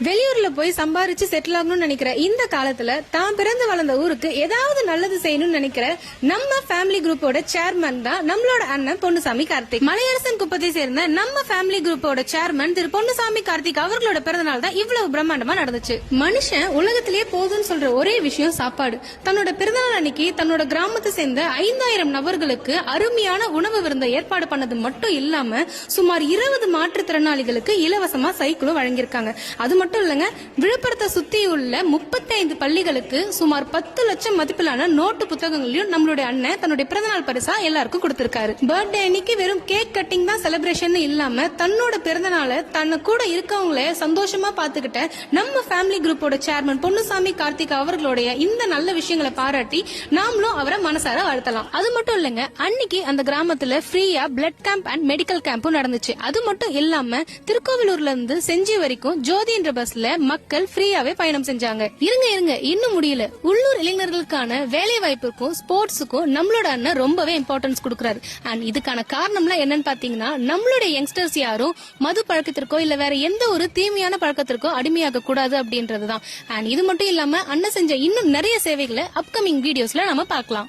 வெளியூர்ல போய் சம்பாரிச்சு செட்டில் ஆகணும்னு நினைக்கிற இந்த காலத்துல தான் பிறந்து வளர்ந்த ஊருக்கு ஏதாவது நல்லது செய்யணும்னு நினைக்கிற நம்ம ஃபேமிலி குரூப்போட சேர்மன் தான் நம்மளோட அண்ணன் பொன்னுசாமி கார்த்திக். மலையரசன் குப்பத்தை சேர்ந்த நம்ம ஃபேமிலி குரூப்போட சேர்மன் திரு பொன்னுசாமி கார்த்திக் அவர்களோட பிறந்தநாள் தான் இவ்வளவு பிரம்மாண்டமா நடந்துச்சு. மனுஷன் உலகத்திலேயே போதும்னு சொல்ற ஒரே விஷயம் சாப்பாடு. தன்னோட பிறந்தநாள் அன்னைக்கு தன்னோட கிராமத்தை சேர்ந்த 5000 நபர்களுக்கு அருமையான உணவு விருந்தை ஏற்பாடு பண்ணது மட்டும் இல்லாம சுமார் 20 மாற்றுத்திறனாளிகளுக்கு இலவசமா சைக்கிளும் வழங்கியிருக்காங்க. அது மட்டும் இல்லங்க, விழுப்புரத்தை சுத்தி உள்ள 35 பள்ளிகளுக்கு சுமார் 10 லட்சம் மதிப்பிலான நோட்டு புத்தகங்களையும் நம்மளுடைய அண்ணன் தன்னுடைய பிறந்தநாள் பரிசா எல்லாருக்கும் கொடுத்திருக்காரு. பர்த்டே அன்னைக்கு வெறும் கேக் கட்டிங் தான் செலிப்ரேஷன் இல்லாம தன்னோட பிறந்தநாளை தன்னை கூட இருக்கவங்கள சந்தோஷமா பாத்துக்கிட்ட நம்ம ஃபேமிலி குரூப்போட சேர்மன் பொன்னுசாமி கார்த்திக் அவர்களுடைய இந்த நல்ல விஷயங்களை பாராட்டி நாமளும் அவரை மனசார வாழ்த்தலாம். அது மட்டும் இல்லங்க, அன்னைக்கு அந்த கிராமத்துல ஃப்ரீயா பிளட் கேம்ப் அண்ட் மெடிக்கல் கேம்பும் நடந்துச்சு. அது மட்டும் இல்லாம திருக்கோவிலூர்ல இருந்து செஞ்சி வரைக்கும் ஜோதி என்ற பஸ்ல மக்கள் ஃப்ரீயாவே பயணம் செஞ்சாங்க. இருங்க இன்னும் முடியல. உள்ளூர் இளைஞர்களுக்கான வேலை வாய்ப்புக்கும் ஸ்போர்ட்ஸுக்கும் நம்மளோட அண்ணன் ரொம்பவே இம்பார்ட்டன்ஸ் கொடுக்கறாரு. அண்ட் இதுக்கான காரணம்லாம் என்னன்னு பாத்தீங்கன்னா, நம்மளுடைய யங்ஸ்டர்ஸ் யாரும் மது பழக்கத்திற்கோ இல்ல வேற எந்த ஒரு தீமையான பழக்கத்திற்கோ அடிமையாக கூடாது அப்படின்றதுதான். அண்ட் இது மட்டும் இல்லாம அண்ணன் செஞ்ச இன்னும் நிறைய சேவைகளை அப்கமிங் வீடியோஸ்ல நம்ம பார்க்கலாம்.